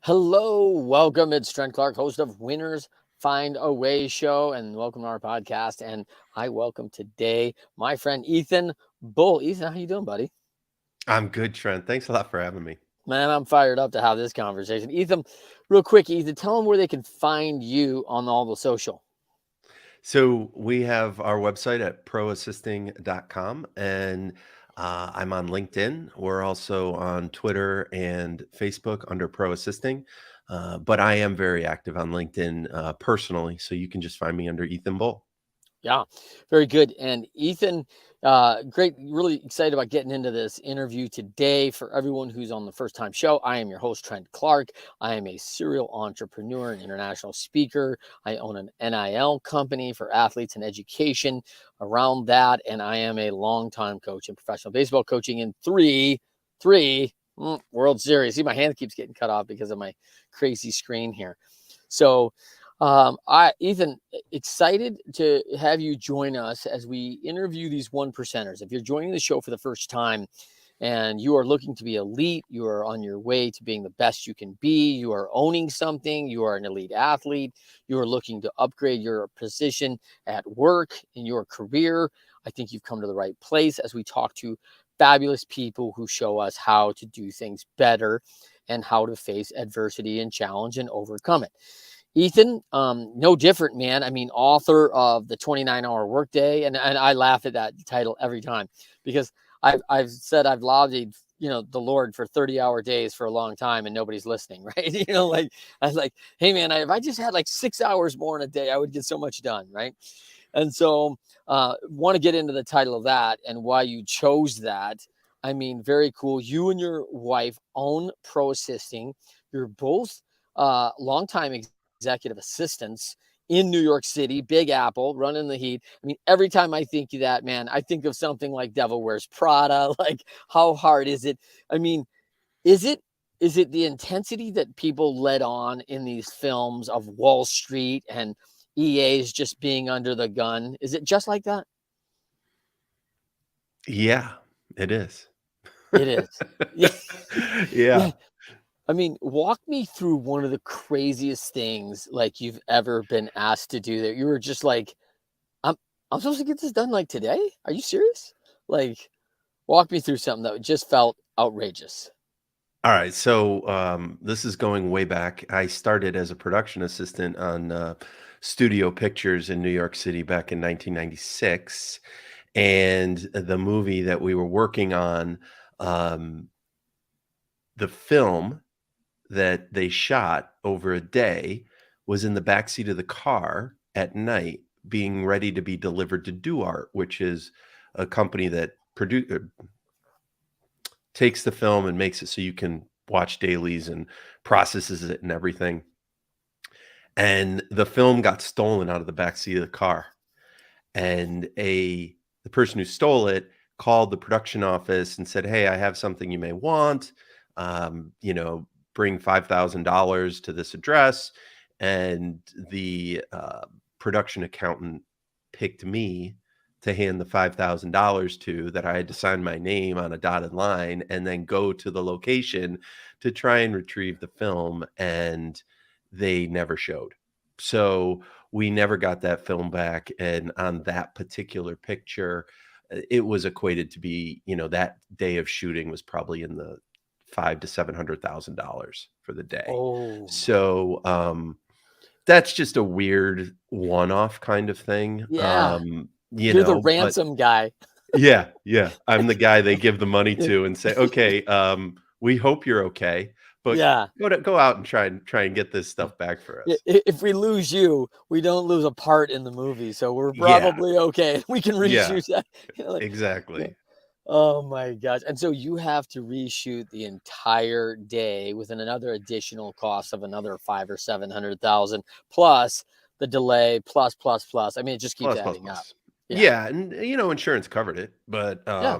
Hello, welcome. It's Trent Clark, host of Winners Find a Way show, and welcome to our podcast. And I welcome today my friend Ethan Bull. Ethan, how you doing, buddy? I'm good, Trent. Thanks a lot for having me. Man, I'm fired up to have this conversation. Ethan, real quick, Ethan, tell them where they can find you on all the social. So we have our website at proassisting.com, and I'm on LinkedIn. We're also on Twitter and Facebook under Pro Assisting, but I am very active on LinkedIn personally, so you can just find me under Ethan Bull. Yeah, very good. And Ethan, great, really excited about getting into this interview today. For everyone who's on the first time show, I am your host, Trent Clark. I am a serial entrepreneur and international speaker. I own an NIL company for athletes and education around that. And I am a longtime coach in professional baseball coaching in three World Series. See, my hand keeps getting cut off because of my crazy screen here. So, Ethan, excited to have you join us as we interview these one percenters. If you're joining the show for the first time and you are looking to be elite, you are on your way to being the best you can be, you are owning something, you are an elite athlete, you are looking to upgrade your position at work in your career, I think you've come to the right place as we talk to fabulous people who show us how to do things better and how to face adversity and challenge and overcome it. Ethan, no different, man. I mean, author of the 29-hour workday, and I laugh at that title every time because I've said I've lobbied, the Lord for 30-hour days for a long time, and nobody's listening, right? Like I was like, hey, man, if I just had like 6 hours more in a day, I would get so much done, right? And so, want to get into the title of that and why you chose that. I mean, very cool. You and your wife own Pro Assisting. You're both longtime executive assistants in New York City, Big Apple, running the heat. I mean, every time I think of that, man, I think of something like Devil Wears Prada. Like, how hard is it? I mean, is it the intensity that people let on in these films of Wall Street and EAs just being under the gun? Is it just like that? Yeah, it is. It is. Yeah. Yeah. Yeah. I mean, walk me through one of the craziest things like you've ever been asked to do that you were just like, I'm I'm supposed to get this done like today? Are you serious? Like, walk me through something that just felt outrageous. All right, so this is going way back. I started as a production assistant on studio pictures in New York City back in 1996, and the movie that we were working on, um, the film that they shot over a day was in the backseat of the car at night, being ready to be delivered to DuArt, which is a company that takes the film and makes it so you can watch dailies and processes it and everything. And the film got stolen out of the backseat of the car. And the person who stole it called the production office and said, "Hey, I have something you may want. Bring $5,000 to this address." And the production accountant picked me to hand the $5,000 to, that I had to sign my name on a dotted line and then go to the location to try and retrieve the film. And they never showed. So we never got that film back. And on that particular picture, it was equated to be, that day of shooting was probably in the $500,000 to $700,000 for the day. Oh my. So that's just a weird one-off kind of thing. Yeah. You're the But ransom guy. yeah, I'm the guy they give the money Yeah. to and say, "Okay, we hope you're okay, but Yeah. go out and try and get this stuff back for us." If we lose you, we don't lose a part in the movie, so we're Yeah, probably okay. We can yeah, reshoot that. Yeah. exactly. Oh my gosh. And so you have to reshoot the entire day with another additional cost of another 5 or 700,000 plus the delay plus. I mean, it just keeps Plus, plus, adding up. plus. Yeah. Yeah, and, insurance covered it, but, Yeah.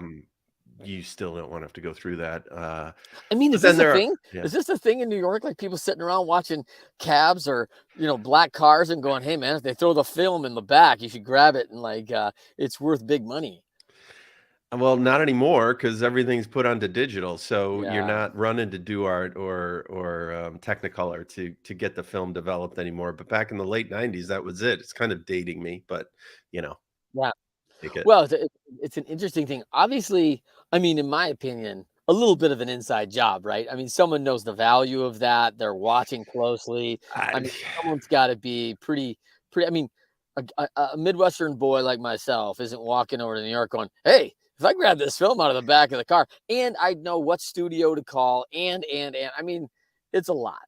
you still don't wanna have to go through that, I mean, but is then this a there are thing? yeah. Is this a thing in New York? Like people sitting around watching cabs or, black cars and going, hey man, if they throw the film in the back, you should grab it and it's worth big money. Well, not anymore because everything's put onto digital. So you're Yeah. not running to do art or Technicolor to get the film developed anymore. But back in the late '90s, that was it. It's kind of dating me, but you know, Yeah. take it. Well, it's an interesting thing. Obviously, I mean, in my opinion, a little bit of an inside job, right? I mean, someone knows the value of that. They're watching closely. I I, mean, someone's got to be pretty. I mean, a Midwestern boy like myself isn't walking over to New York going, "Hey, if I grab this film out of the back of the car, and I know what studio to call, and I mean, it's a lot."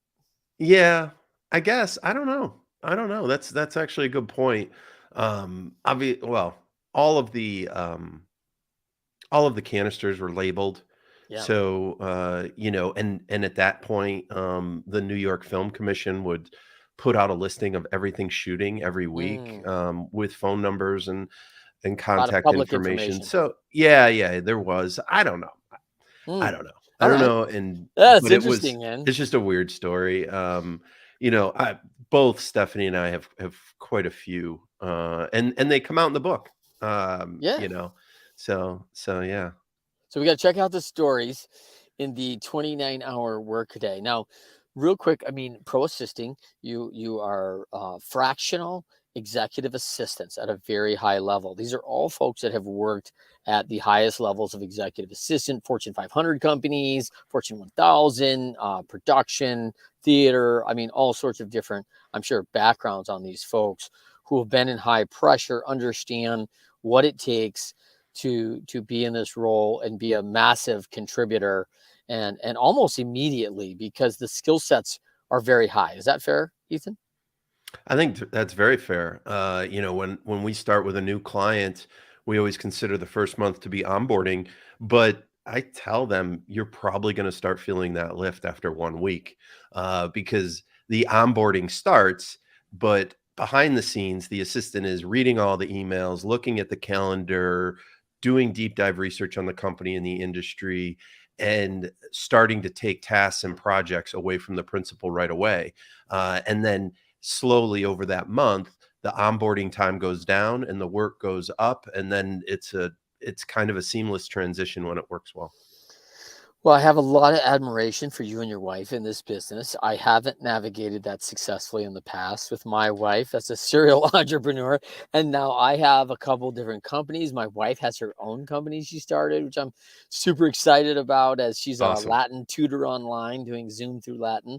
yeah, I guess I don't know. I don't know. That's actually a good point. Well, all of the um, all of the canisters were labeled. Yeah. So, and at that point, the New York Film Commission would put out a listing of everything shooting every week, Mm, with phone numbers and a lot of contact public information. information. So, yeah, there was. I don't know. I Mm, don't know. I all don't right. know, and That's but interesting, man. it's just a weird story. I both Stephanie and I have quite a few, and they come out in the book. Yeah. So yeah. So we got to check out the stories in the 29-hour workday. Now, real quick, I mean, pro assisting, you are fractional executive assistants at a very high level. These are all folks that have worked at the highest levels of executive assistant, Fortune 500 companies, Fortune 1000, production, theater. I mean, all sorts of different, I'm sure, backgrounds on these folks who have been in high pressure, understand what it takes to be in this role and be a massive contributor and almost immediately because the skill sets are very high. Is that fair, Ethan? I think that's very fair. When we start with a new client, we always consider the first month to be onboarding, but I tell them you're probably going to start feeling that lift after 1 week, because the onboarding starts, but behind the scenes, the assistant is reading all the emails, looking at the calendar, doing deep dive research on the company and the industry, and starting to take tasks and projects away from the principal right away. And then slowly over that month, the onboarding time goes down and the work goes up, and then it's kind of a seamless transition when it works well. Well, I have a lot of admiration for you and your wife in this business. I haven't navigated that successfully in the past with my wife as a serial entrepreneur. And now I have a couple different companies. My wife has her own company she started, which I'm super excited about as she's a Awesome. Latin tutor online doing Zoom through Latin.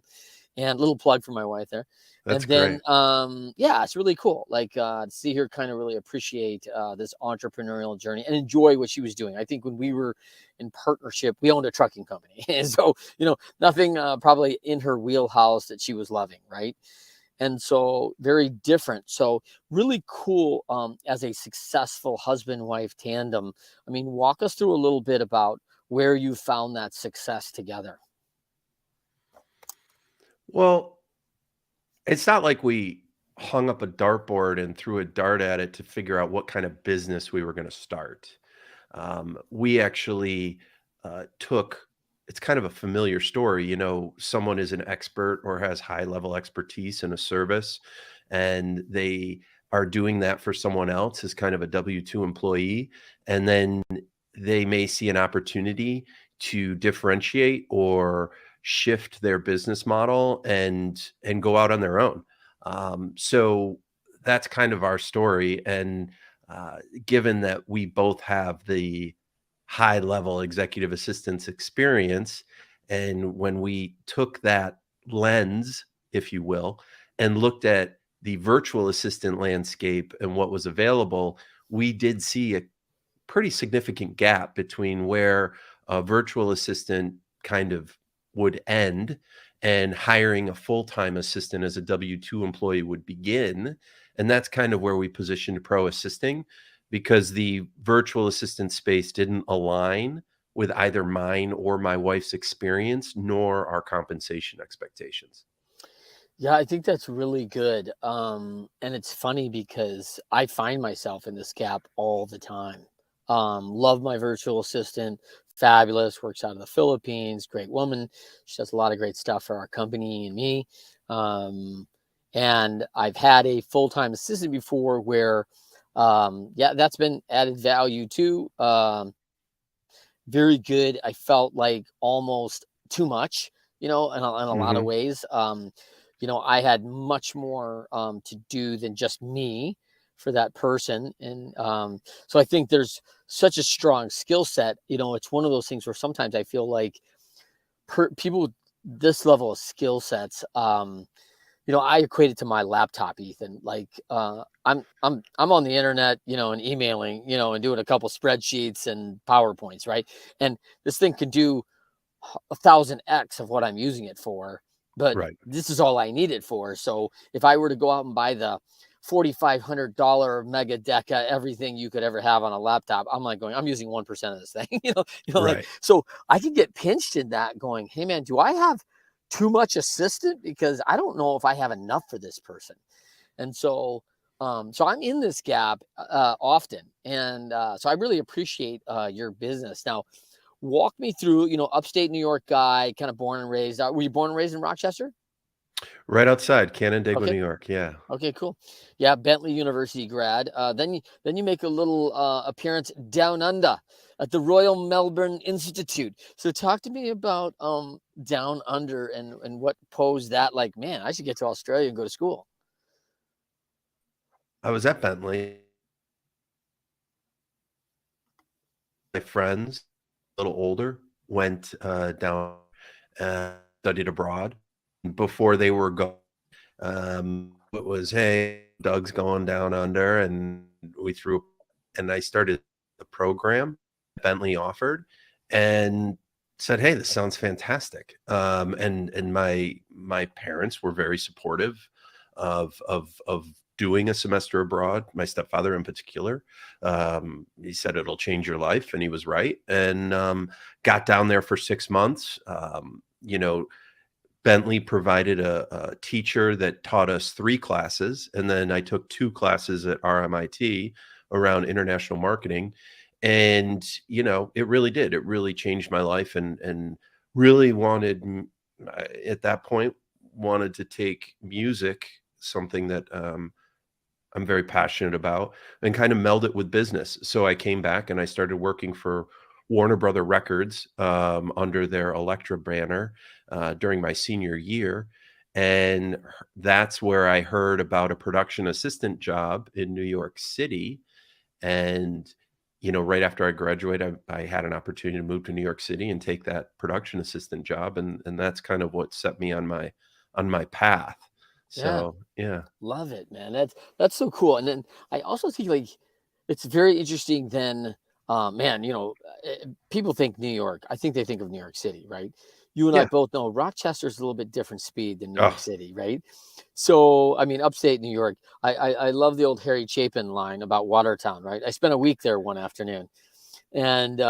And little plug for my wife there. That's And then, great. yeah, it's really cool. Like to see her kind of really appreciate this entrepreneurial journey and enjoy what she was doing. I think when we were in partnership, we owned a trucking company, and so nothing probably in her wheelhouse that she was loving, right? And so very different. So really cool as a successful husband-wife tandem. I mean, walk us through a little bit about where you found that success together. Well, it's not like we hung up a dartboard and threw a dart at it to figure out what kind of business we were going to start. We actually took, it's kind of a familiar story. Someone is an expert or has high level expertise in a service, and they are doing that for someone else as kind of a W 2 employee. And then they may see an opportunity to differentiate or shift their business model and go out on their own. So that's kind of our story. And given that we both have the high level executive assistance experience, and when we took that lens, if you will, and looked at the virtual assistant landscape and what was available, we did see a pretty significant gap between where a virtual assistant kind of would end and hiring a full-time assistant as a W-2 employee would begin. And that's kind of where we positioned pro assisting, because the virtual assistant space didn't align with either mine or my wife's experience, nor our compensation expectations. Yeah, I think that's really good. And it's funny because I find myself in this gap all the time. Love my virtual assistant, fabulous, works out of the Philippines, great woman. She does a lot of great stuff for our company and me. Um, and I've had a full-time assistant before where, yeah, that's been added value too. very good. I felt like almost too much, in a lot of Mhm. ways. I had much more to do than just me for that person. And so I think there's such a strong skill set. It's one of those things where sometimes I feel like people with this level of skill sets, I equate it to my laptop, Ethan. Like, I'm on the internet, and emailing, and doing a couple spreadsheets and PowerPoints, right? And this thing can do 1,000x of what I'm using it for, but Right. this is all I need it for. So if I were to go out and buy the $4,500 mega deca, everything you could ever have on a laptop, I'm using 1% of this thing, like, Right. so I can get pinched in that going, hey man, do I have too much assistant? Because I don't know if I have enough for this person. And so I'm in this gap often. And so I really appreciate your business. Now, walk me through, upstate New York guy, kind of born and raised. Were you born and raised in Rochester? Right outside Canandaigua, Okay. New York. Yeah. Okay, cool. Yeah, Bentley University grad. Then you make a little appearance down under at the Royal Melbourne Institute. So talk to me about down under and what posed that, like, man, I should get to Australia and go to school. I was at Bentley. My friends, a little older, went, down, studied abroad. Before they were gone, it was, "Hey, Doug's going down under," and we threw and I started the program Bentley offered and said, "Hey, this sounds fantastic." And my parents were very supportive of doing a semester abroad, my stepfather in particular. He said, "It'll change your life," and he was right, and, got down there for 6 months. Bentley provided a teacher that taught us 3 classes, and then I took 2 classes at RMIT around international marketing, and, it really did. It really changed my life and really at that point, wanted to take music, something that, I'm very passionate about, and kind of meld it with business. So I came back and I started working for Warner Brother Records, under their Elektra banner, during my senior year. And that's where I heard about a production assistant job in New York City. And, right after I graduated, I had an opportunity to move to New York City and take that production assistant job. And that's kind of what set me on my path. Yeah. So yeah. Love it, man. That's so cool. And then I also think, like, it's very interesting then, man, people think New York. I think they think of New York City, right? You and I Yeah. both know Rochester's a little bit different speed than New York Oh, City, right? So, I mean, upstate New York, I love the old Harry Chapin line about Watertown, right? I spent a week there one afternoon, and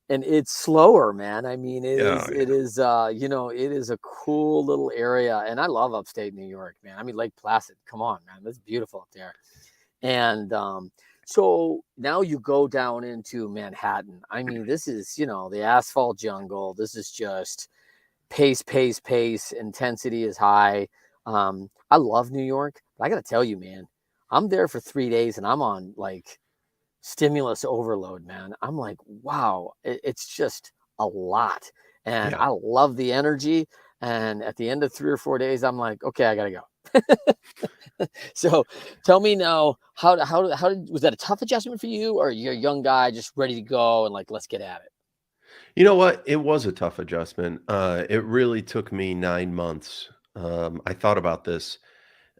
it's slower, man. I mean, it yeah. is it is it is a cool little area, and I love upstate New York, man. I mean, Lake Placid, come on, man, that's beautiful up there. And so now you go down into Manhattan. I mean, this is, the asphalt jungle. This is just pace, pace, pace. Intensity is high. I love New York, but I got to tell you, man, I'm there for 3 days and I'm on like stimulus overload, man. I'm like, wow, it's just a lot. And Yeah. I love the energy. And at the end of 3 or 4 days, I'm like, okay, I got to go. So tell me now, was that a tough adjustment for you, or you're a young guy just ready to go and like, let's get at it? You know what? It was a tough adjustment. It really took me 9 months. I thought about this,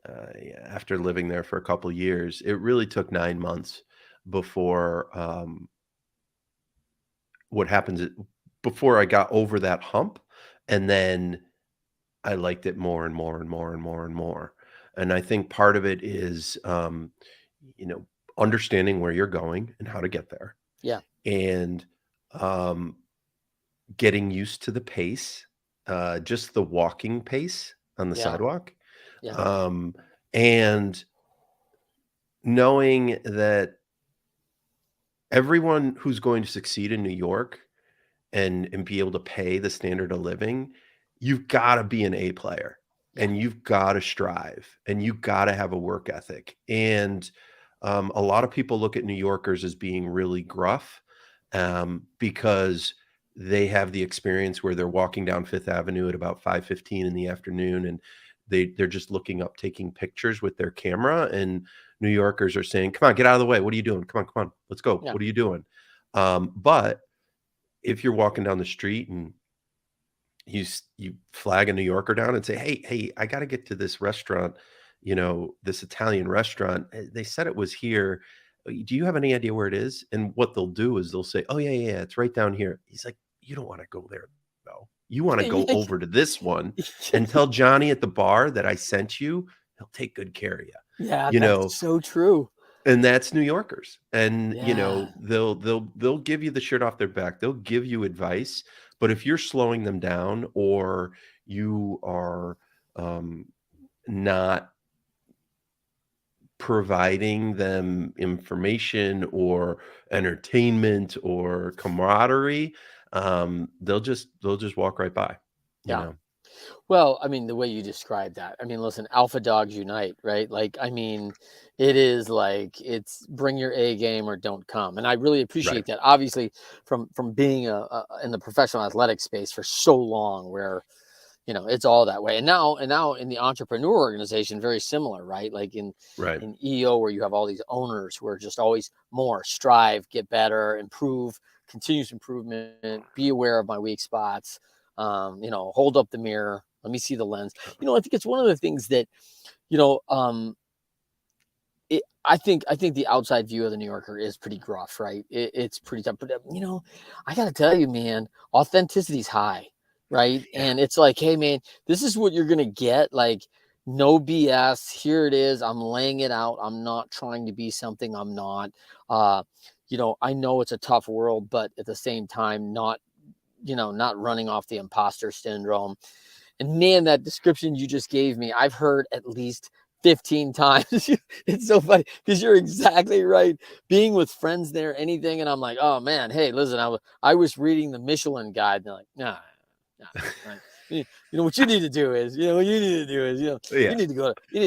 yeah, after living there for a couple years. It really took 9 months before, what happens i before I got over that hump, and then I liked it more and more and more and more and more. And I think part of it is, you know, understanding where you're going and how to get there, Yeah, and, um getting used to the pace, just the walking pace on the yeah, sidewalk, yeah, um, and knowing that everyone who's going to succeed in New York and be able to pay the standard of living, you've gotta be an A player, yeah, and you've gotta strive, and you gotta have a work ethic, and, a lot of people look at New Yorkers as being really gruff, because they have the experience where they're walking down Fifth Avenue at about 5:15 in the afternoon, and they're just looking up, taking pictures with their camera, and New Yorkers are saying, "Come on, get out of the way. What are you doing? Come on, let's go. Yeah. What are you doing?" But if you're walking down the street and you flag a New Yorker down and say, "Hey, I got to get to this restaurant, this Italian restaurant. They said it was here. Do you have any idea where it is?" And what they'll do is they'll say, "Oh yeah, it's right down here." He's like, "You don't want to go there though. You want to go over to this one and tell Johnny at the bar that I sent you. He'll take good care of you." Yeah, You that's know, so true. and that's New Yorkers. And, Yeah. they'll give you the shirt off their back. They'll give you advice, but if you're slowing them down or you are, not providing them information or entertainment or camaraderie, they'll just walk right by, you Yeah. know? Well, I mean, the way you describe that, I mean, listen, alpha dogs unite, right? Like, I mean, it is like it's bring your A game or don't come, and I really Right, appreciate that. Obviously, from being in the professional athletic space for so long, where it's all that way, and now in the entrepreneur organization, very similar, right? Like right. in EO, where you have all these owners who are just always more strive, get better, improve, continuous improvement, be aware of my weak spots. Hold up the mirror. Let me see the lens. I think it's one of the things that, you know, um, I think the outside view of the New Yorker is pretty gruff, right? It's pretty tough, but I got to tell you, man, authenticity is high, right? Yeah, And it's like, hey, man, this is what you're gonna get. Like, no BS. Here it is. I'm laying it out. I'm not trying to be something I'm not. Uh, I know it's a tough world, but at the same time, not running off the imposter syndrome. And man, that description you just gave me, I've heard at least 15 times. It's so funny because you're exactly right. Being with friends there, anything, and I'm like, oh man, hey, listen, I was reading the Michelin guide, and they're like, nah, right. What you need to do is, what you need to do is, yeah, you need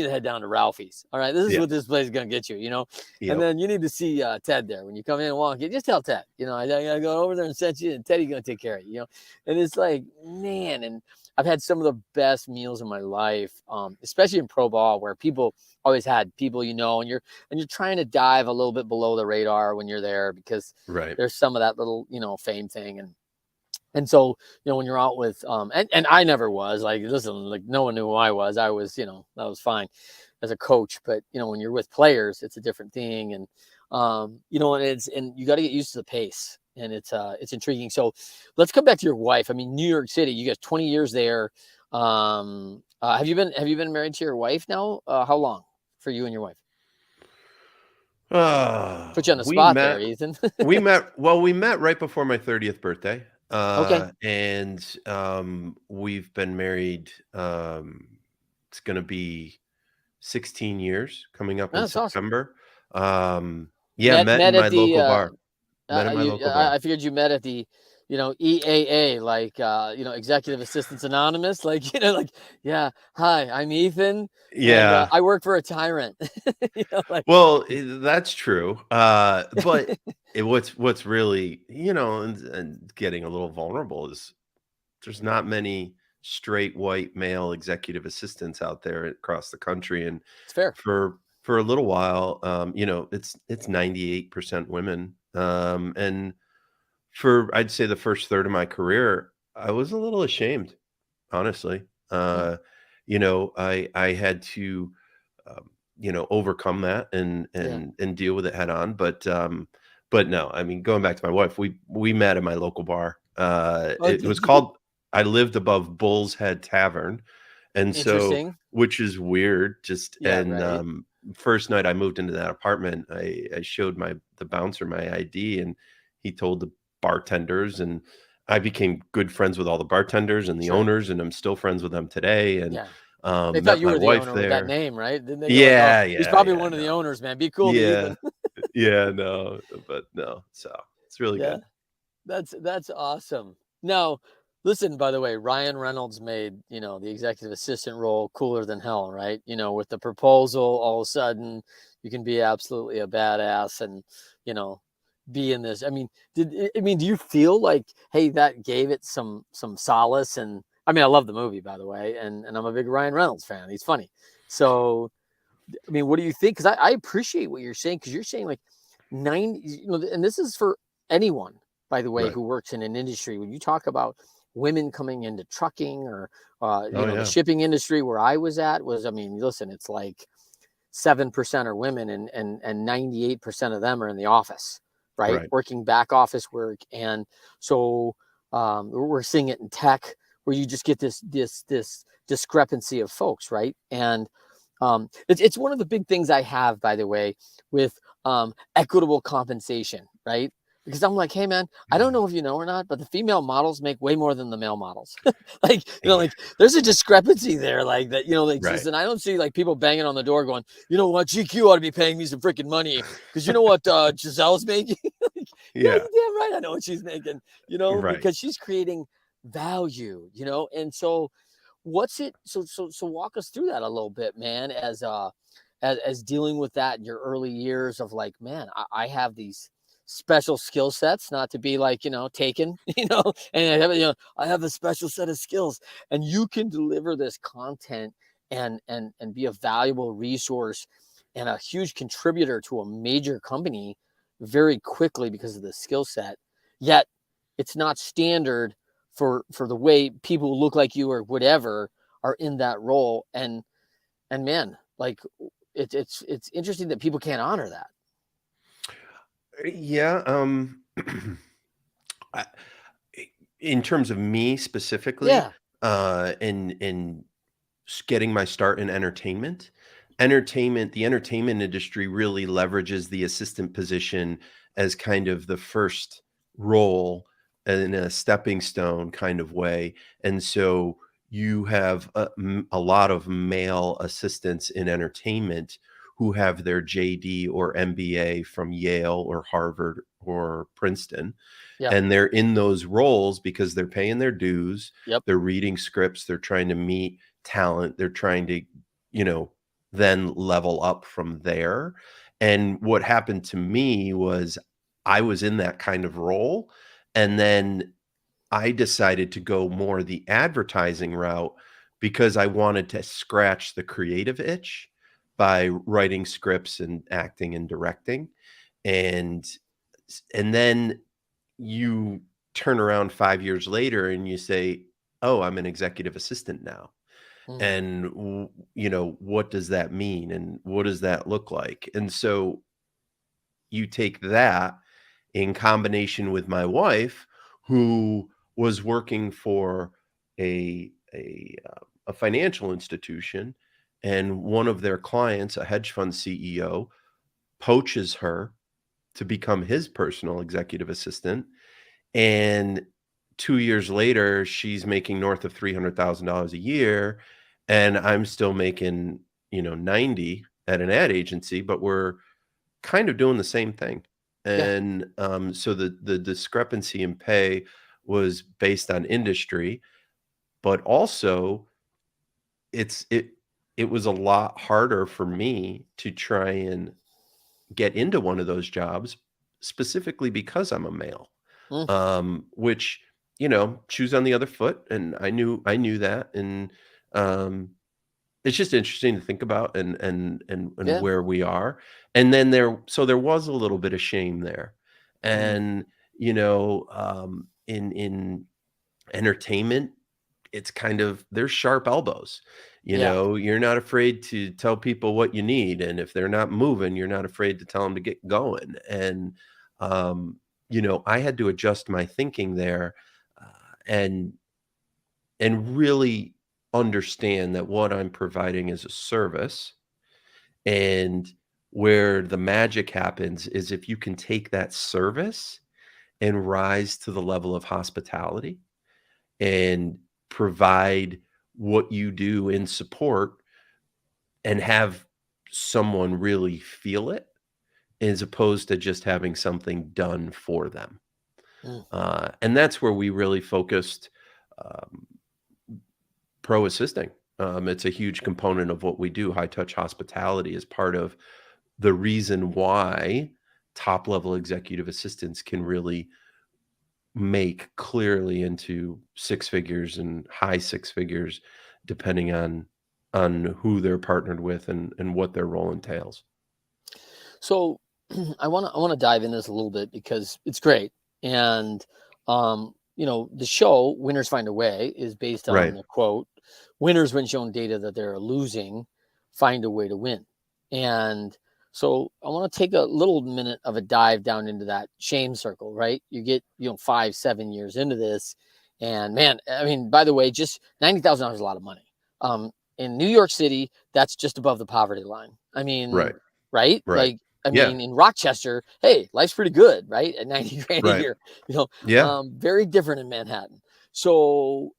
to head down to Ralphie's. All right, this is yeah, what this place is gonna get you, and yep, then you need to see Ted there when you come in and walk in. Just tell Ted, I gotta go over there and send you, and Teddy's gonna take care of you, And it's like, man, and I've had some of the best meals in my life, especially in pro ball, where people always had people, and you're trying to dive a little bit below the radar when you're there because right. there's some of that little, fame thing, and so when you're out with and I never was like, listen, like no one knew who I was. I was, that was fine as a coach, but when you're with players, it's a different thing, and and you got to get used to the pace, and it's intriguing. So let's come back to your wife. I mean, New York City, you got 20 years there. Have you been married to your wife now? How long for you and your wife? Put you on the We spot there, met Ethan. we met right before my 30th birthday, Okay. and, we've been married, it's gonna be 16 years coming up in That's awesome. September. Yeah, Met met in met my at the local bar. Met in my you local bar. I figured you met at the, EAA, like, Executive Assistants Anonymous, like, like, yeah, hi, I'm Ethan, and Yeah. I work for a tyrant, like, Well, that's true, but what's really, and getting a little vulnerable is there's not many straight white male executive assistants out there across the country, and it's fair. for a little while, it's 98% women, and for I'd say the first third of my career, I was a little ashamed, honestly. Yeah, I had to, overcome that and yeah. deal with it head on. But no, I mean, going back to my wife, we met at my local bar. Oh, It was did you? called. I lived above Bull's Head Tavern, and so Interesting. which is weird. Just Yeah, and right. first night I moved into that apartment, I showed the bouncer my ID, and he told the bartenders, and I became good friends with all the bartenders and the Sure. owners, and I'm still friends with them today. And Yeah. They thought met you my were the wife owner with that there. name, right? Didn't they go like, "Oh, Yeah, he's yeah, probably yeah, one of the no. owners, man. Be cool to Yeah, Ethan." yeah, no, but no, so it's really Yeah. good. That's awesome. Now, listen, by the way, Ryan Reynolds made, the executive assistant role cooler than hell, right? With the proposal, all of a sudden you can be absolutely a badass and, you know, be in this? I mean, do you feel like, hey, that gave it some solace? And I mean, I love the movie, by the way, and I'm a big Ryan Reynolds fan. He's funny. So, I mean, what do you think? Because I appreciate what you're saying, because you're saying like 90, and this is for anyone, by the way, Right. who works in an industry. When you talk about women coming into trucking or, Oh, the yeah. shipping industry where I was at was, I mean, listen, it's like 7% are women, and 98% of them are in the office, right? Right. Working back office work. And so we're seeing it in tech, where you just get this discrepancy of folks, right? And it's one of the big things I have, by the way, with equitable compensation, right? Because I'm like, hey man, I don't know if you know or not, but the female models make way more than the male models. Like, Yeah. like there's a discrepancy there, like that, like just, Right. and I don't see like people banging on the door going, you know what, GQ ought to be paying me some freaking money, because you know what Giselle's making. Like, yeah, Yeah. you damn right, I know what she's making, Right. because she's creating value, and so what's it, so walk us through that a little bit, man, as dealing with that in your early years of like, man, I have these special skill sets, not to be like, taken, and I have a special set of skills, and you can deliver this content and be a valuable resource and a huge contributor to a major company very quickly because of the skill set. Yet it's not standard for the way people who look like you or whatever are in that role. And man, like it's interesting that people can't honor that. Yeah. I, in terms of me specifically, Yeah. in getting my start in the entertainment industry really leverages the assistant position as kind of the first role in a stepping stone kind of way. And so you have a lot of male assistants in entertainment who have their JD or MBA from Yale or Harvard or Princeton, Yeah. and they're in those roles because they're paying their dues, Yep. they're reading scripts, they're trying to meet talent, they're trying to, you know, then level up from there. And what happened to me was I was in that kind of role, and then I decided to go more the advertising route because I wanted to scratch the creative itch by writing scripts and acting and directing. And and then you turn around 5 years later and you say, "Oh, I'm an executive assistant now." Mm. And what does that mean and what does that look like? And so you take that in combination with my wife, who was working for a financial institution, and one of their clients, a hedge fund CEO, poaches her to become his personal executive assistant. And 2 years later, she's making north of $300,000 a year, and I'm still making, 90 at an ad agency, but we're kind of doing the same thing. Yeah. And, so the discrepancy in pay was based on industry, but also it's it it was a lot harder for me to try and get into one of those jobs specifically because I'm a male. Mm. Which, shoes on the other foot, and I knew that, and, um, it's just interesting to think about and Yeah. where we are, and then there was a little bit of shame there, Mm. and, in entertainment, it's kind of there's sharp elbows, Yeah. you're not afraid to tell people what you need, and if they're not moving, you're not afraid to tell them to get going, and, I had to adjust my thinking there, and really understand that what I'm providing is a service, and where the magic happens is if you can take that service and rise to the level of hospitality and provide what you do in support and have someone really feel it as opposed to just having something done for them. Mm. And that's where we really focused um, pro assisting. It's a huge component of what we do. High touch hospitality is part of the reason why top level executive assistants can really make clearly into six figures and high six figures, depending on who they're partnered with and what their role entails. So I want to dive in this a little bit because it's great. And the show Winners Find a Way is based on Right. the quote, winners when shown data that they're losing, find a way to win. And so I want to take a little minute of a dive down into that shame circle, right? You get, 5-7 years into this, and man, I mean, by the way, just $90,000 is a lot of money. In New York City, that's just above the poverty line. I mean, Right. right? Right. Like, I Yeah. mean, in Rochester, hey, life's pretty good, right? At 90 grand a Right. year, Yeah. very different in Manhattan. So,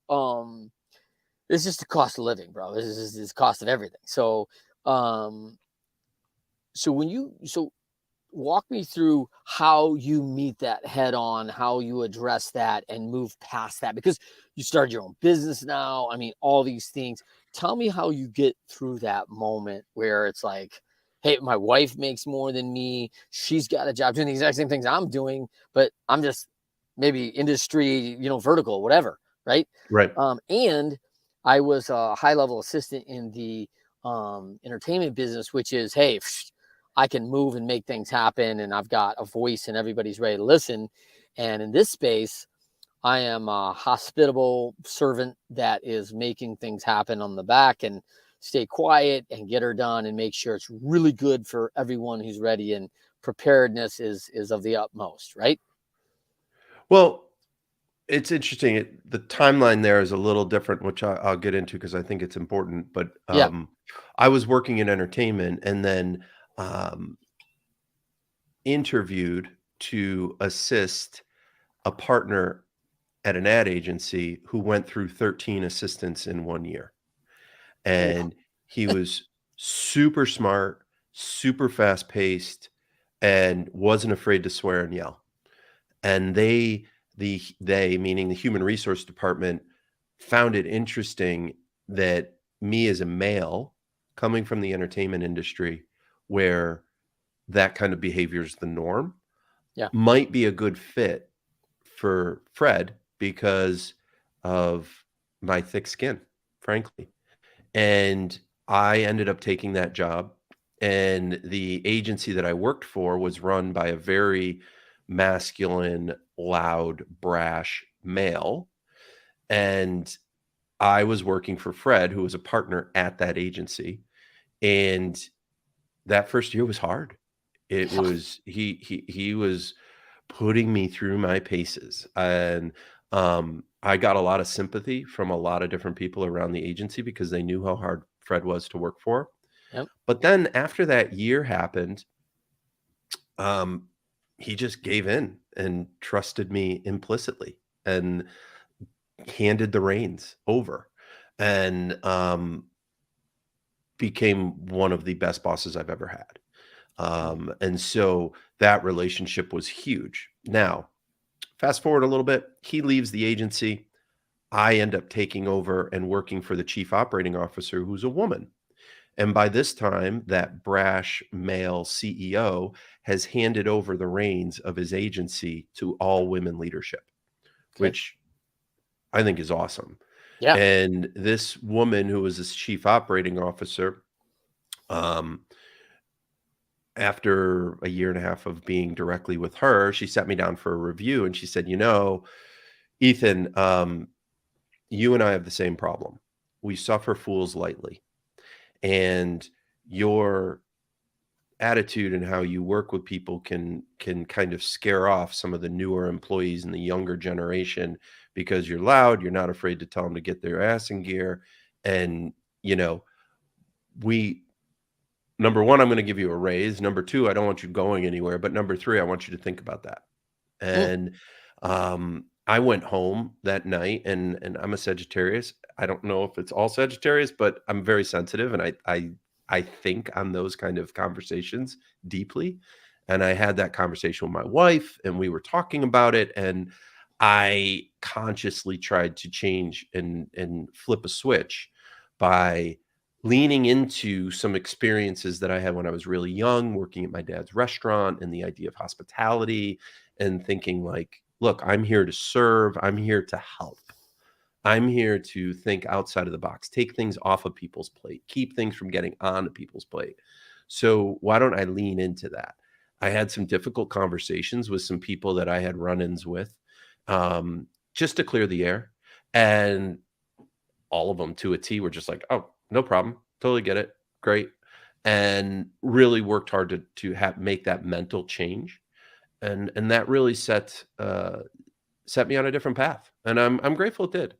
it's just the cost of living, bro. This is cost of everything. So, um, so walk me through how you meet that head on, how you address that and move past that, because you started your own business now. I mean, all these things. Tell me how you get through that moment where it's like, hey, my wife makes more than me. She's got a job doing the exact same things I'm doing, but I'm just maybe industry, vertical, whatever. Right. Right. And I was a high level assistant in the entertainment business, which is, hey, I can move and make things happen, and I've got a voice and everybody's ready to listen. And in this space, I am a hospitable servant that is making things happen on the back and stay quiet and get her done and make sure it's really good for everyone who's ready. And preparedness is of the utmost, right? Well, it's interesting. The timeline there is a little different, which I'll get into because I think it's important. But Yeah. I was working in entertainment and then um, interviewed to assist a partner at an ad agency who went through 13 assistants in 1 year. Ooh, And he was super smart, super fast paced, and wasn't afraid to swear and yell. And they meaning the human resource department found it interesting that me as a male coming from the entertainment industry where that kind of behavior is the norm yeah. might be a good fit for Fred because of my thick skin, frankly. And I ended up taking that job. And the agency that I worked for was run by a very masculine, loud, brash male. And I was working for Fred, who was a partner at that agency. And that first year was hard. It Yeah. was he was putting me through my paces. And I got a lot of sympathy from a lot of different people around the agency because they knew how hard Fred was to work for. Yep. But then after that year happened, um, he just gave in and trusted me implicitly and handed the reins over and became one of the best bosses I've ever had. And so that relationship was huge. Now, fast forward a little bit, he leaves the agency. I end up taking over and working for the chief operating officer, who's a woman. And by this time, that brash male CEO has handed over the reins of his agency to all women leadership, Okay. which I think is awesome. Yeah. And this woman who was this chief operating officer, um, after a year and a half of being directly with her, she sat me down for a review and she said, Ethan, you and I have the same problem. We suffer fools lightly. And your attitude and how you work with people can kind of scare off some of the newer employees in the younger generation because you're loud, you're not afraid to tell them to get their ass in gear. And, we number one, I'm going to give you a raise. Number two, I don't want you going anywhere. But number three, I want you to think about that. Mm, And I went home that night, and I'm a Sagittarius. I don't know if it's all Sagittarius, but I'm very sensitive, and I think on those kind of conversations deeply. And I had that conversation with my wife, and we were talking about it, and I consciously tried to change and flip a switch by leaning into some experiences that I had when I was really young, working at my dad's restaurant, and the idea of hospitality, and thinking like, look, I'm here to serve, I'm here to help. I'm here to think outside of the box, take things off of people's plate, keep things from getting onto people's plate. So why don't I lean into that? I had some difficult conversations with some people that I had run-ins with, just to clear the air. And all of them to a T were just like, "Oh, no problem. Totally get it. Great." And really worked hard to have make that mental change. And that really set me on a different path. And I'm grateful it did.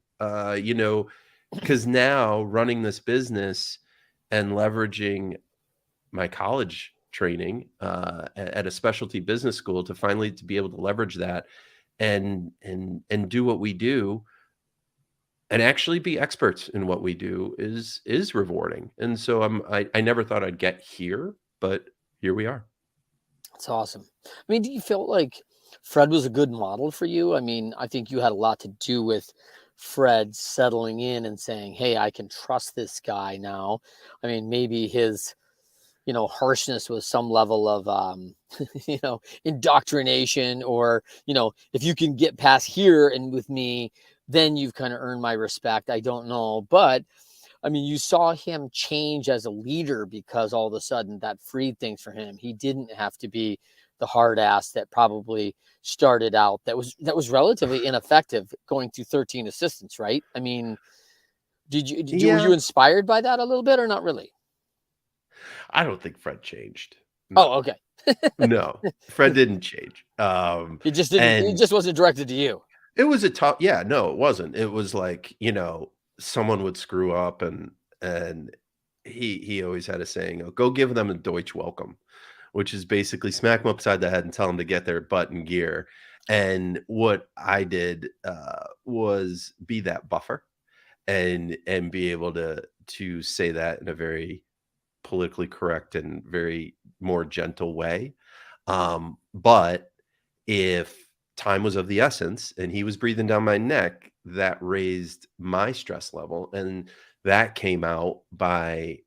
Because now running this business and leveraging my college training at a specialty business school to finally to be able to leverage that and do what we do and actually be experts in what we do is rewarding. And so I never thought I'd get here, but here we are. That's awesome. I mean, do you feel like Fred was a good model for you? I mean, I think you had a lot to do with Fred settling in and saying, "Hey, I can trust this guy now." I mean, maybe his, harshness was some level of, indoctrination, or, if you can get past here and with me, then you've kind of earned my respect. I don't know. But I mean, you saw him change as a leader because all of a sudden that freed things for him. He didn't have to be the hard ass that probably started out that was relatively ineffective going through 13 assistants, right? I mean, were you Yeah, inspired by that a little bit or not really? I don't think Fred changed. Oh, No, okay. no, Fred didn't change. It And just wasn't directed to you. it was a tough, yeah, no, it wasn't. It was like, someone would screw up and he always had a saying, "Oh, go give them a Deutsch welcome," which is basically smack them upside the head and tell them to get their butt in gear. And what I did was be that buffer and be able to say that in a very politically correct and very more gentle way. But if time was of the essence and he was breathing down my neck, that raised my stress level. And that came out by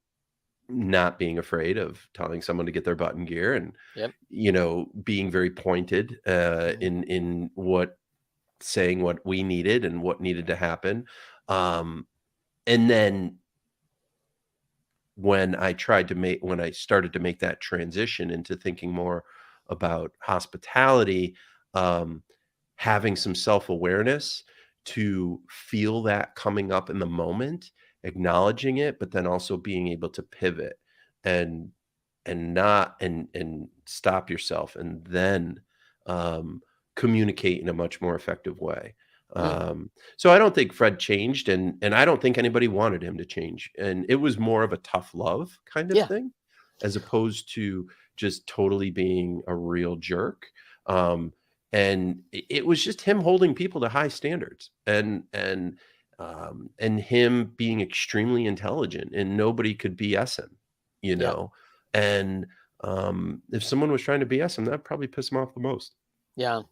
not being afraid of telling someone to get their butt in gear and, Yep. being very pointed Mhm. in what saying what we needed and what needed to happen. Um, and then when I started to make that transition into thinking more about hospitality, um, having some self-awareness to feel that coming up in the moment, acknowledging it, but then also being able to pivot and not and stop yourself and then um, communicate in a much more effective way. Mm. So I don't think Fred changed, and I don't think anybody wanted him to change. And it was more of a tough love kind of Yeah. thing, as opposed to just totally being a real jerk. Um, and it was just him holding people to high standards and him being extremely intelligent, and nobody could BS him, you Yep. know. And if someone was trying to BS him, that probably piss him off the most. Yeah.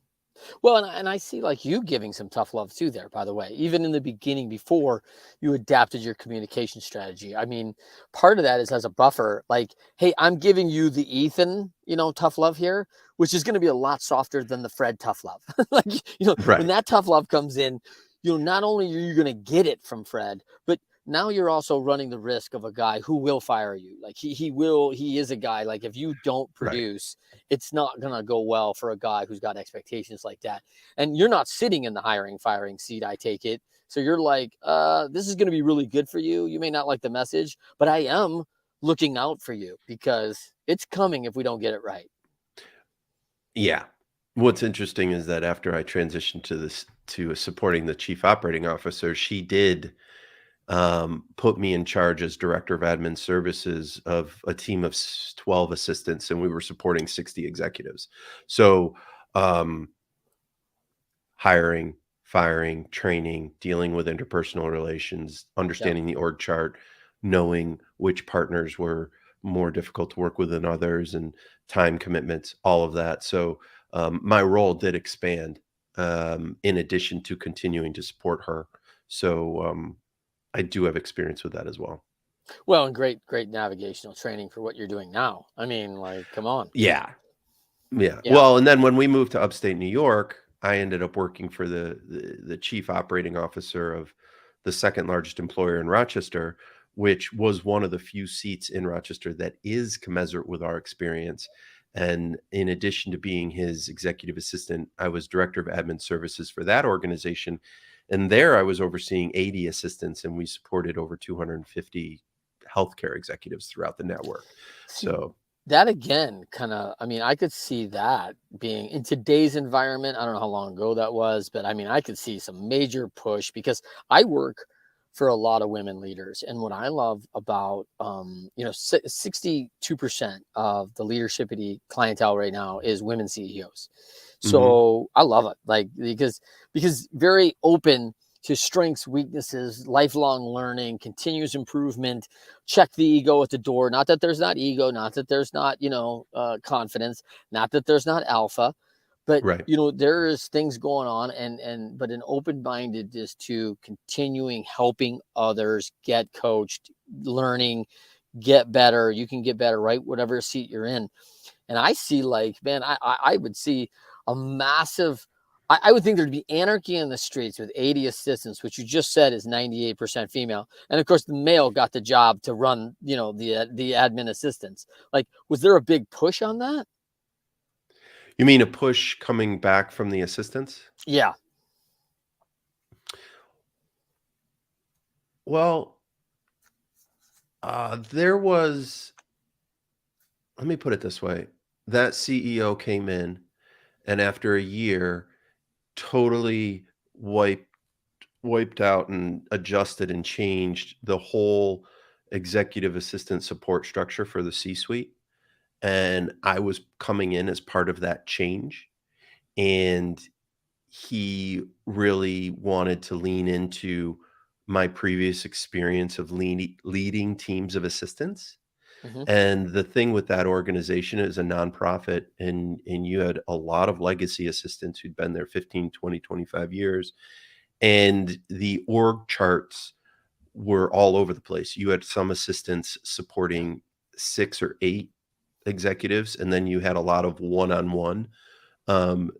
Well, and I see like you giving some tough love too there, by the way, even in the beginning before you adapted your communication strategy. I mean, part of that is as a buffer, like, hey, I'm giving you the Ethan, tough love here, which is going to be a lot softer than the Fred tough love. Like, when Right, that tough love comes in, not only are you going to get it from Fred, but now you're also running the risk of a guy who will fire you. Like he is a guy, like if you don't right. produce, it's not going to go well for a guy who's got expectations like that. And you're not sitting in the hiring, firing seat, I take it. So you're like, this is going to be really good for you. You may not like the message, but I am looking out for you because it's coming if we don't get it right. Yeah. What's interesting is that after I transitioned to supporting the chief operating officer, she did put me in charge as director of admin services of a team of 12 assistants, and we were supporting 60 executives. So um, hiring, firing, training, dealing with interpersonal relations, Yep. understanding the org chart, knowing which partners were more difficult to work with than others, and time commitments, all of that. So my role did expand in addition to continuing to support her. So I do have experience with that as well. Well, and great navigational training for what you're doing now. I mean, like, come on. Yeah. Yeah. Yeah. Well, and then when we moved to upstate New York, I ended up working for the chief operating officer of the second largest employer in Rochester, which was one of the few seats in Rochester that is commensurate with our experience. And in addition to being his executive assistant, I was director of admin services for that organization. And there I was overseeing 80 assistants, and we supported over 250 healthcare executives throughout the network. See, So, that again, kind of, I mean, I could see that being in today's environment. I don't know how long ago that was, but I mean, I could see some major push because I work for a lot of women leaders. And what I love about, 62% of the leadership clientele right now is women CEOs. mhm, So I love it, like, because very open to strengths, weaknesses, lifelong learning, continuous improvement, check the ego at the door. Not that there's not ego, not that there's not, confidence, not that there's not alpha, but right. there is things going on, but an open-mindedness to continuing helping others get coached, learning, get better. You can get better, right? Whatever seat you're in. And I see, like, man, I would see a massive, I would think there'd be anarchy in the streets with 80 assistants, which you just said is 98% female. And of course, the male got the job to run, the admin assistants. Like, was there a big push on that? You mean a push coming back from the assistants? Yeah. Well, there was, let me put it this way. That CEO came in and after a year totally wiped out and adjusted and changed the whole executive assistant support structure for the C-suite. And I was coming in as part of that change. And he really wanted to lean into my previous experience of leading teams of assistants. Hmm. And the thing with that organization is a nonprofit, and you had a lot of legacy assistants who'd been there 15, 20, 25 years. And the org charts were all over the place. You had some assistants supporting 6 or 8 executives, and then you had a lot of one-on-one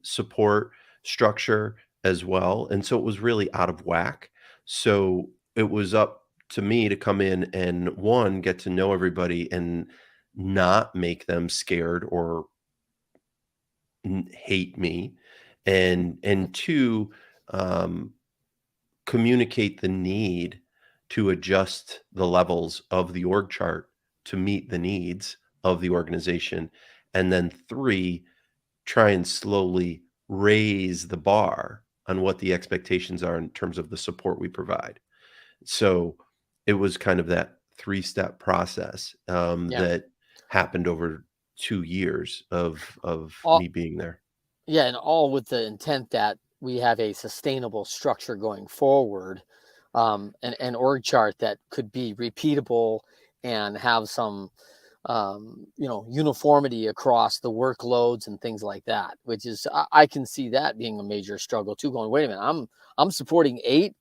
support structure as well. And so it was really out of whack. So it was up to me to come in and one, get to know everybody and not make them scared or hate me. And two, um, communicate the need to adjust the levels of the org chart to meet the needs of the organization. And then three, try and slowly raise the bar on what the expectations are in terms of the support we provide. So it was kind of that three-step process Yeah. that happened over 2 years of All, me being there. yeah. And all with the intent that we have a sustainable structure going forward, an org chart that could be repeatable and have some uniformity across the workloads and things like that, which is, I can see that being a major struggle too, going, wait a minute, I'm supporting 8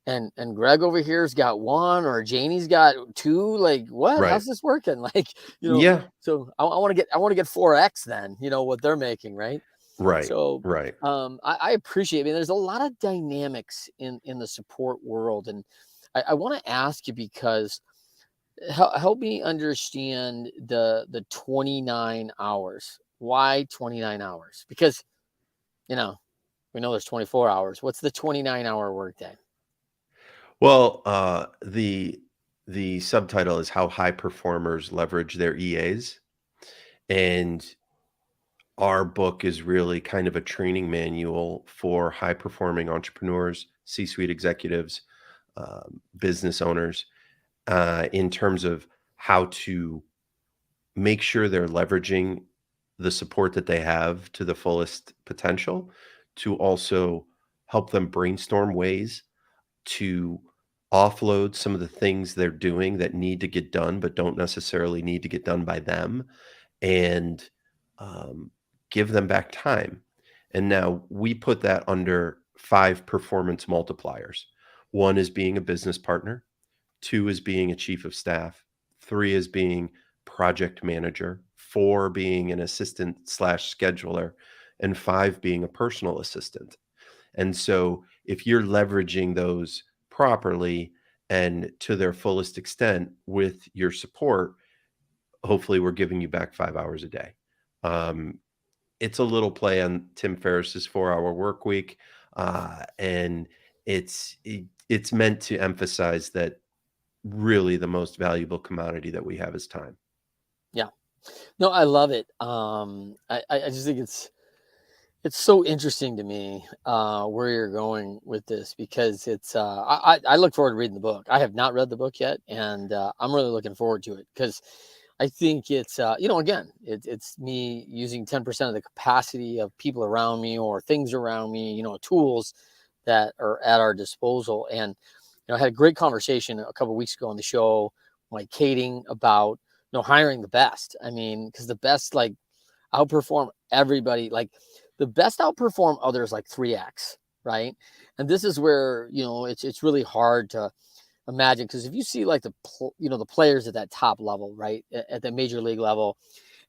and Greg over here's got 1 or Janie's got 2. Like, what? Right. How's this working? Like, Yeah. so I want to get 4x then, what they're making, right? Right. So Right. I appreciate, I mean, there's a lot of dynamics in the support world. And I want to ask you, because help me understand the 29 hours. Why 29 hours? Because, you know, we know there's 24 hours. What's the 29-hour workday? Well, the subtitle is how high performers leverage their EAs. And our book is really kind of a training manual for high performing entrepreneurs, C-suite executives, business owners, in terms of how to make sure they're leveraging the support that they have to the fullest potential, to also help them brainstorm ways to offload some of the things they're doing that need to get done, but don't necessarily need to get done by them, and um, give them back time. And now we put that under 5 performance multipliers. One is being a business partner. 2 is being a chief of staff, 3 is being project manager, 4 being an assistant slash scheduler, and 5 being a personal assistant. And so if you're leveraging those properly and to their fullest extent with your support, hopefully we're giving you back 5 hours a day. It's a little play on Tim Ferriss's 4-hour work week, and it's meant to emphasize that really the most valuable commodity that we have is time. Yeah. No, I love it. I just think it's so interesting to me where you're going with this, because it's I look forward to reading the book. I have not read the book yet, and I'm really looking forward to it, because I think it's again, it's me using 10% of the capacity of people around me or things around me, tools that are at our disposal. And I had a great conversation a couple of weeks ago on the show, like Kating, about hiring the best. I mean, because the best like outperform everybody. Like the best outperform others like 3x, right? And this is where it's really hard to imagine, because if you see like the players at that top level, right, at the major league level,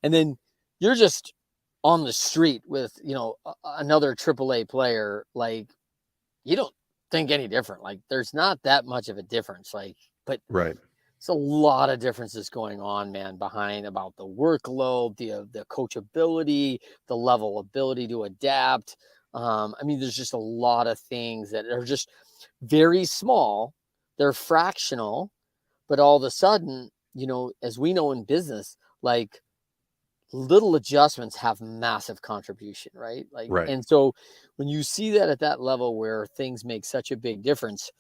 and then you're just on the street with another AAA player, like you don't think any different. Like there's not that much of a difference, like, but Right. it's a lot of differences going on, man, behind about the workload, the coachability, the level ability to adapt. I mean, there's just a lot of things that are just very small. They're fractional, but all of a sudden, as we know in business, like little adjustments have massive contribution, right? Like, Right. and so when you see that at that level where things make such a big difference,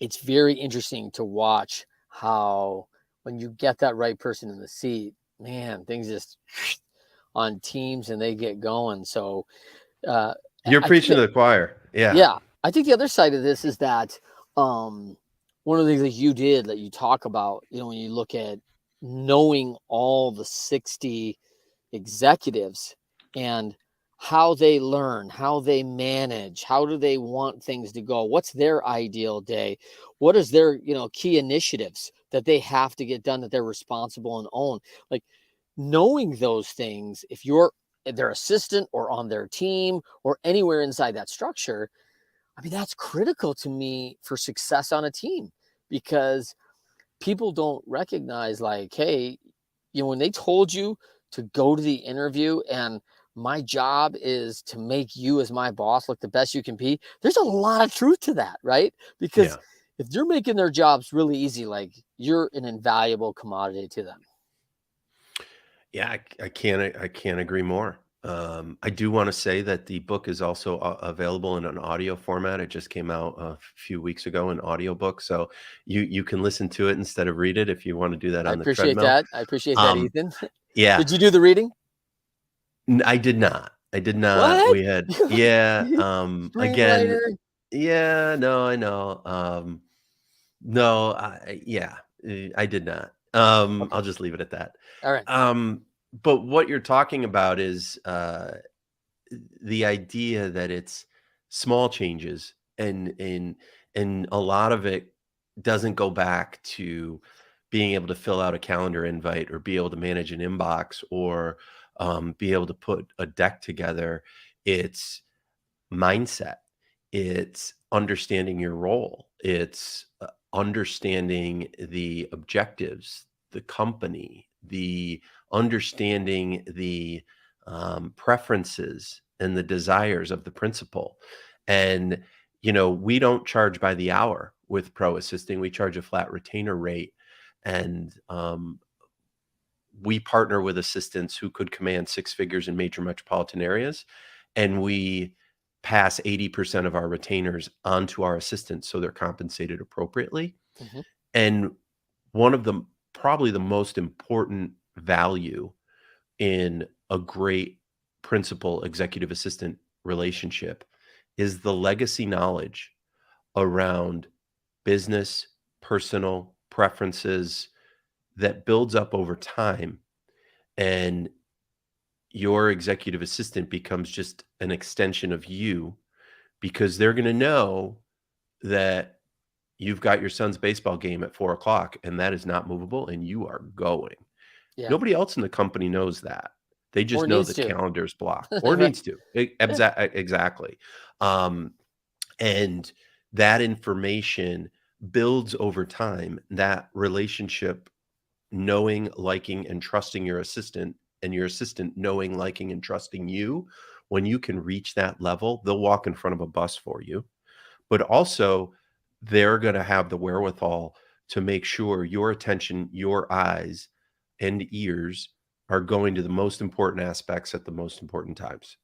it's very interesting to watch how when you get that right person in the seat, man, things just on teams and they get going. So You're I think preaching that, to the choir. Yeah. yeah, I think the other side of this is that one of the things that you did that you talk about, when you look at knowing all the 60 executives and how they learn, how they manage, how do they want things to go, what's their ideal day, what is their key initiatives that they have to get done, that they're responsible and own. Like knowing those things, if you're their assistant or on their team or anywhere inside that structure, I mean, that's critical to me for success on a team, because people don't recognize, like, hey, when they told you to go to the interview and my job is to make you as my boss look the best you can be, there's a lot of truth to that, right? Because Yeah. if you're making their jobs really easy, like you're an invaluable commodity to them. Yeah, I can't agree more. I do want to say that the book is also available in an audio format. It just came out a few weeks ago in audiobook, so you can listen to it instead of read it if you want to do that I on the appreciate treadmill. that. I appreciate that, Um, Ethan. yeah, Did you do the reading? I did not. I did not. What? We had yeah. Again, Screenwriter. yeah. No, I know. No, yeah, I did not. I'll Okay. just leave it at that. All right. But what you're talking about is the idea that it's small changes, and a lot of it doesn't go back to being able to fill out a calendar invite or be able to manage an inbox or be able to put a deck together. It's mindset. It's understanding your role. It's understanding the objectives, the company, the understanding the preferences and the desires of the principal. And, we don't charge by the hour with pro assisting. We charge a flat retainer rate. And we partner with assistants who could command 6 figures in major metropolitan areas. And we pass 80% of our retainers onto our assistants so they're compensated appropriately. Mhm. And one of the probably the most important value in a great principal executive assistant relationship is the legacy knowledge around business, personal preferences that builds up over time. And your executive assistant becomes just an extension of you because they're going to know that you've got your son's baseball game at 4 o'clock, and that is not movable, and you are going. Yeah. Nobody else in the company knows that. They just Or know needs the to. calendar's blocked or Right. needs to. Yeah. Exactly. Um, and that information builds over time, that relationship, knowing, liking, and trusting your assistant, and your assistant knowing, liking, and trusting you. When you can reach that level, they'll walk in front of a bus for you. But also, they're going to have the wherewithal to make sure your attention, your eyes, and ears are going to the most important aspects at the most important times.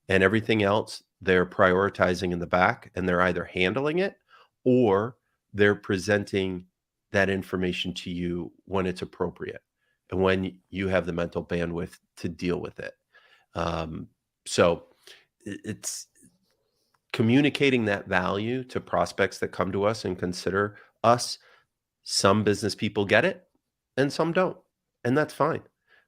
And everything else, they're prioritizing in the back, and they're either handling it or they're presenting that information to you when it's appropriate and when you have the mental bandwidth to deal with it. Um, so it's communicating that value to prospects that come to us and consider us. Some business people get it and some don't. And that's fine,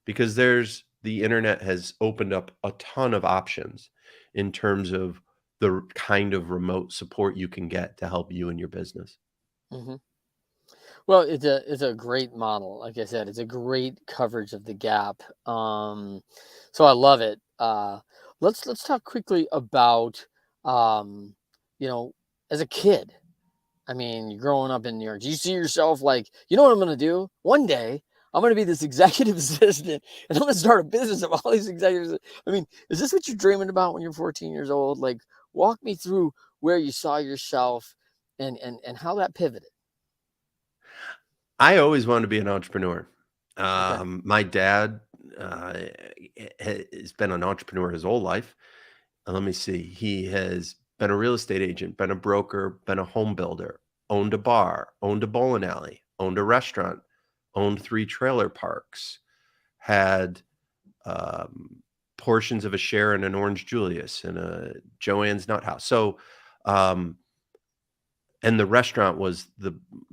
because the internet has opened up a ton of options in terms of the kind of remote support you can get to help you in your business. Hmm. Well, it's a great model. Like I said, it's a great coverage of the gap. So I love it. Let's talk quickly about, um, you know, as a kid. I mean, you're growing up in New York. Do you see yourself like, you know what I'm going to do? One day, I'm going to be this executive assistant and I'm going to start a business of all these executives. I mean, is this what you're dreaming about when you're 14 years old? Like, walk me through where you saw yourself and how that pivoted. I always wanted to be an entrepreneur. Okay. My dad uh, has been an entrepreneur his whole life. Let me see. He has been a real estate agent, been a broker, been a home builder, owned a bar, owned a bowling alley, owned a restaurant, owned 3 trailer parks, had portions of a share in an Orange Julius and a Joanne's Nut House. So, um, and the restaurant was the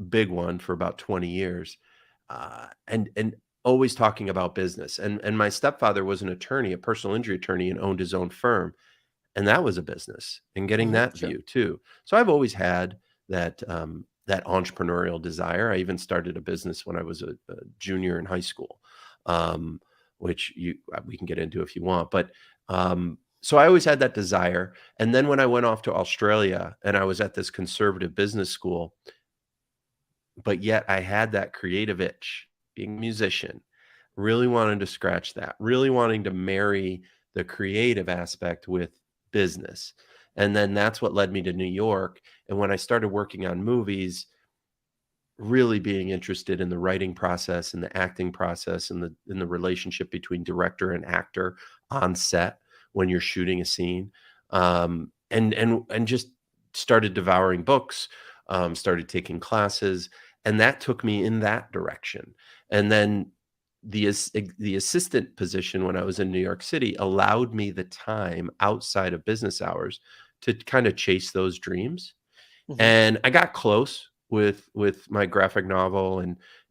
big one for about 20 years, and always talking about business. And my stepfather was an attorney, a personal injury attorney, and owned his own firm. And that was a business, and getting Hmm. that Sure. view too. So I've always had that entrepreneurial desire. I even started a business when I was a junior in high school, um, which we can get into if you want. But so I always had that desire. And then when I went off to Australia and I was at this conservative business school, but yet I had that creative itch, being a musician, really wanting to scratch that, really wanting to marry the creative aspect with business. And then that's what led me to New York. And when I started working on movies, really being interested in the writing process and the acting process and the relationship between director and actor on set when you're shooting a scene, and just started devouring books, started taking classes, and that took me in that direction. And then the assistant position when I was in New York City allowed me the time outside of business hours to kind of chase those dreams. Hmm. And I got close with my graphic novel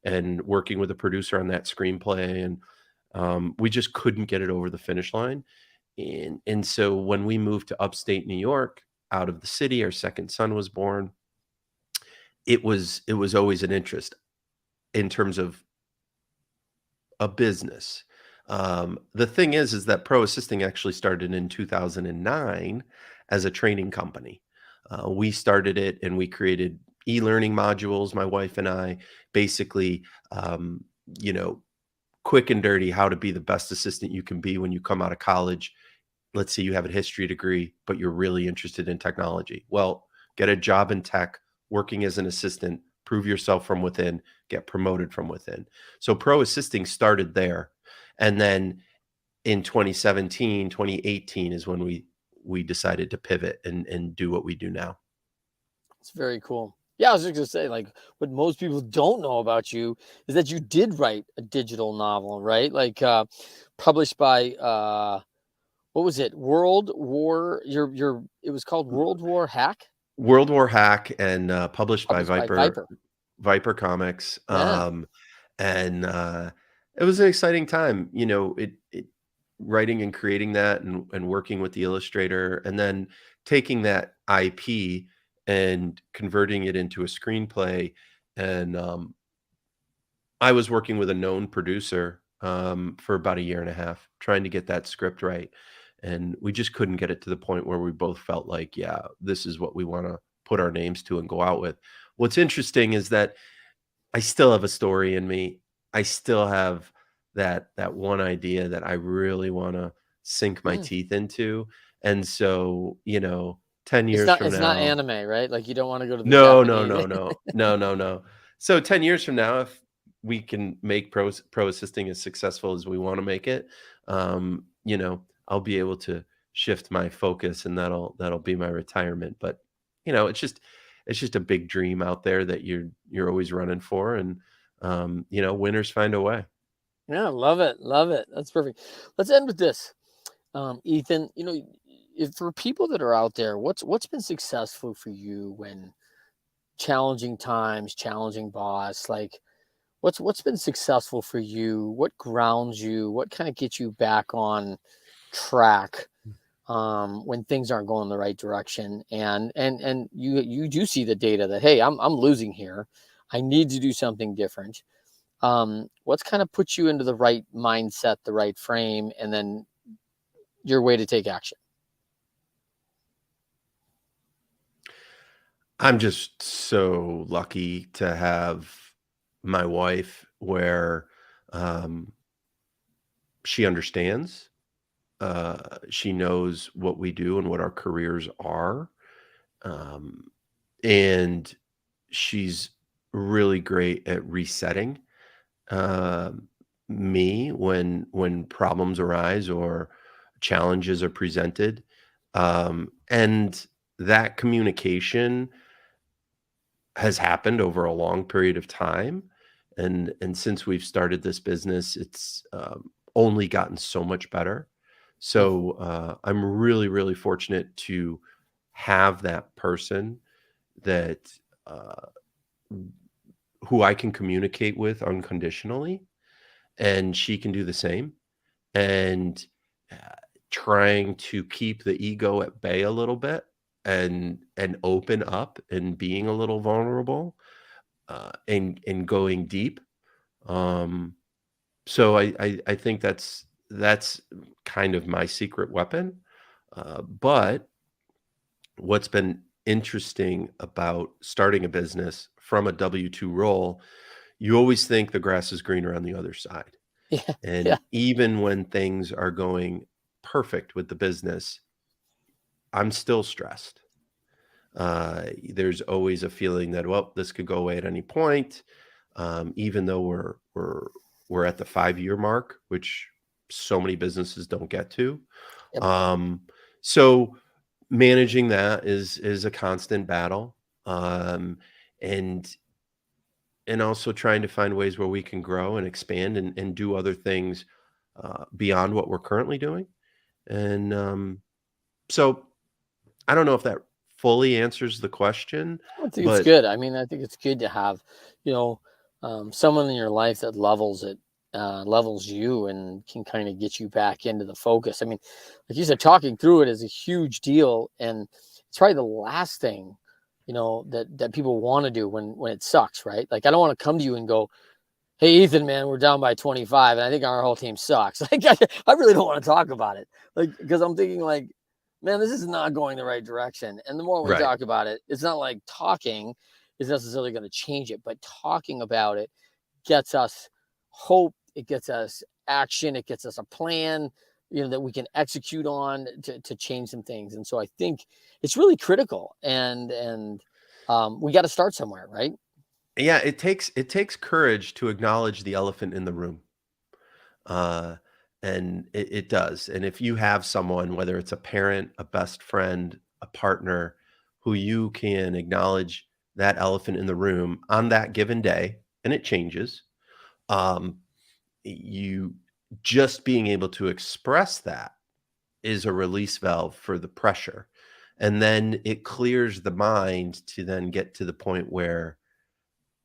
and working with a producer on that screenplay, and we just couldn't get it over the finish line. And so when we moved to upstate New York, out of the city, our second son was born. It was always an interest in terms of a business. The thing is that Pro Assisting actually started in 2009 as a training company. We started it and we created e-learning modules, my wife and I, basically, um, you know, quick and dirty, how to be the best assistant you can be when you come out of college. Let's say you have a history degree, but you're really interested in technology. Well, get a job in tech, working as an assistant, prove yourself from within, get promoted from within. So Pro Assisting started there. And then in 2017, 2018 is when we decided to pivot and do what we do now. It's very cool. Yeah, I was just gonna say, like, what most people don't know about you is that you did write a digital novel, right? Like, published by what was it? World War. Your it was called World War Hack, World War Hack, and published by published by Viper Viper. Viper Comics. Yeah, And it was an exciting time, it writing and creating that and working with the illustrator, and then taking that IP and converting it into a screenplay. And I was working with a known producer for about a year and a half, trying to get that script right. And we just couldn't get it to the point where we both felt like, yeah, this is what we want to put our names to and go out with. What's interesting is that I still have a story in me. I still have that one idea that I really want to sink my Mm. teeth into. And so, 10 years from It's not now, anime, right? Like you don't want to go to the no, no, Japanese. no, no. No, no, no. So 10 years from now, if we can make pro assisting as successful as we wanna make it, I'll be able to shift my focus, and that'll be my retirement. But, it's just a big dream out there that you're always running for, and, winners find a way. Yeah, love it. Love it. That's perfect. Let's end with this. Ethan, if for people that are out there, what's been successful for you when challenging times, challenging boss, like what's been successful for you? What grounds you? What kind of gets you back on track when things aren't going the right direction? And you do see the data that, hey, I'm losing here. I need to do something different. What's kind of put you into the right mindset, the right frame, and then your way to take action? I'm just so lucky to have my wife where, um, she understands. She knows what we do and what our careers are. Um, and she's really great at resetting um, me when problems arise or challenges are presented. And that communication has happened over a long period of time. And since we've started this business, it's only gotten so much better. Mm. So I'm really, really fortunate to have that person that uh, who I can communicate with unconditionally, and she can do the same. And uh, trying to keep the ego at bay a little bit and open up and being a little vulnerable and going deep. Um, so I think that's kind of my secret weapon. But what's been interesting about starting a business from a W-2 role, you always think the grass is greener on the other side. Yeah, yeah, And even when things are going perfect with the business, I'm still stressed. There's always a feeling that, well, this could go away at any point. Even though we're at the 5-year mark, which so many businesses don't get to. yep. So managing that is a constant battle. Um, and and also trying to find ways where we can grow and expand and do other things beyond what we're currently doing. And so I don't know if that fully answers the question, I think it's but good. I mean, I think it's good to have, you know, someone in your life that levels you and can kind of get you back into the focus. I mean, like you said, talking through it is a huge deal, and it's probably the last thing, that people want to do when it sucks, right? Like, I don't want to come to you and go, "Hey, Ethan, man, we're down by 25, and I think our whole team sucks." Like, I really don't want to talk about it, like, because I'm thinking, like, man, this is not going the right direction. And the more we right. talk about it, it's not like talking is necessarily going to change it, but talking about it gets us hope. It gets us action. It gets us a plan, that we can execute on to change some things. And so I think it's really critical. And we got to start somewhere, right? Yeah, it takes courage to acknowledge the elephant in the room. Uh, and it does. And if you have someone, whether it's a parent, a best friend, a partner, who you can acknowledge that elephant in the room on that given day, and it changes, um, you just being able to express that is a release valve for the pressure. And then it clears the mind to then get to the point where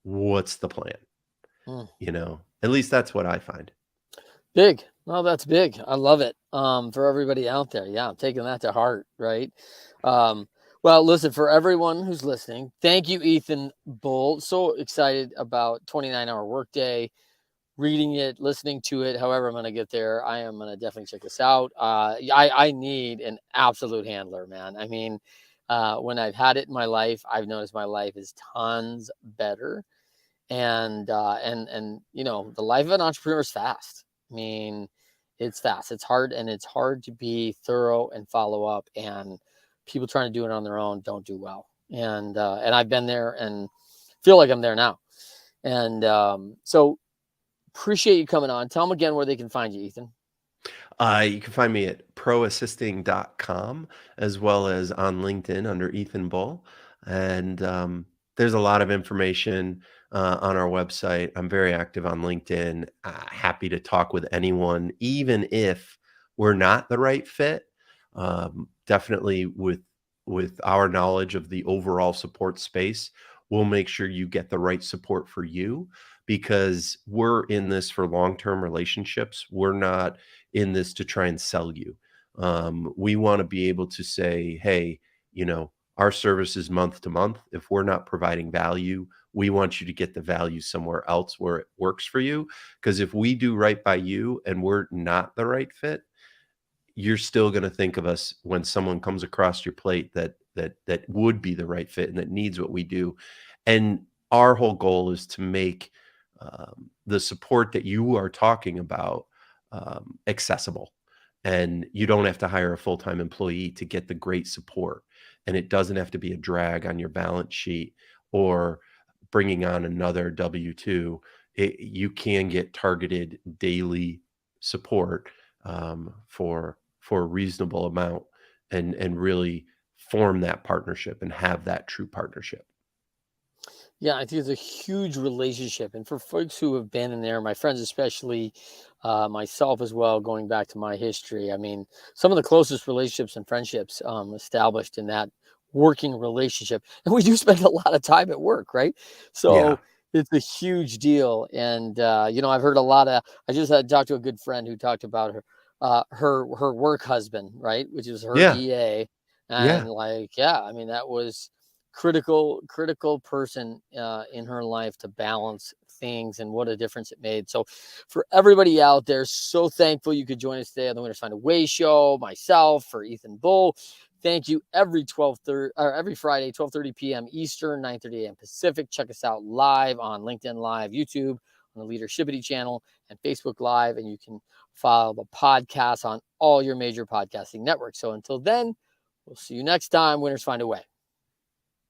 what's the plan? Mm. At least that's what I find. Big. Well, that's big. I love it. For everybody out there. Yeah, I'm taking that to heart, right? Um, Well, listen, for everyone who's listening, thank you, Ethan Bull. So excited about 29-hour workday, reading it, listening to it. However, I'm going to get there. I am going to definitely check this out. I need an absolute handler, man. I mean, when I've had it in my life, I've noticed my life is tons better. And the life of an entrepreneur is fast. I mean, it's fast. It's hard, and it's hard to be thorough and follow up. And people trying to do it on their own don't do well. And I've been there and feel like I'm there now. And so appreciate you coming on. Tell them again where they can find you, Ethan. You can find me at proassisting.com as well as on LinkedIn under Ethan Bull. And there's a lot of information on our website. I'm very active on LinkedIn, happy to talk with anyone, even if we're not the right fit. Definitely with our knowledge of the overall support space, we'll make sure you get the right support for you, because we're in this for long-term relationships. We're not in this to try and sell you. We want to be able to say, hey, our service is month to month. If we're not providing value, we want you to get the value somewhere else where it works for you. Because if we do right by you and we're not the right fit, you're still going to think of us when someone comes across your plate that would be the right fit and that needs what we do. And our whole goal is to make the support that you are talking about accessible. And you don't have to hire a full-time employee to get the great support. And it doesn't have to be a drag on your balance sheet or bringing on another W-2. You can get targeted daily support for a reasonable amount and really form that partnership and have that true partnership. Yeah, I think it's a huge relationship. And for folks who have been in there, my friends especially, myself as well, going back to my history, I mean, some of the closest relationships and friendships established in that working relationship. And we do spend a lot of time at work, right? Yeah. So it's a huge deal. And, I've heard a lot of, I just had talked to a good friend who talked about her work husband, right? Which is her Yeah. EA. Yeah. And I mean, that was critical person in her life to balance things, and what a difference it made. So for everybody out there, so thankful you could join us today on the Winners Find a Way show. Myself, for Ethan Bull, thank you. Every Friday, 12:30 p.m. Eastern, 9:30 a.m. Pacific. Check us out live on LinkedIn Live, YouTube, on the Leadershipity channel, and Facebook Live. And you can follow the podcast on all your major podcasting networks. So until then, we'll see you next time. Winners Find a Way.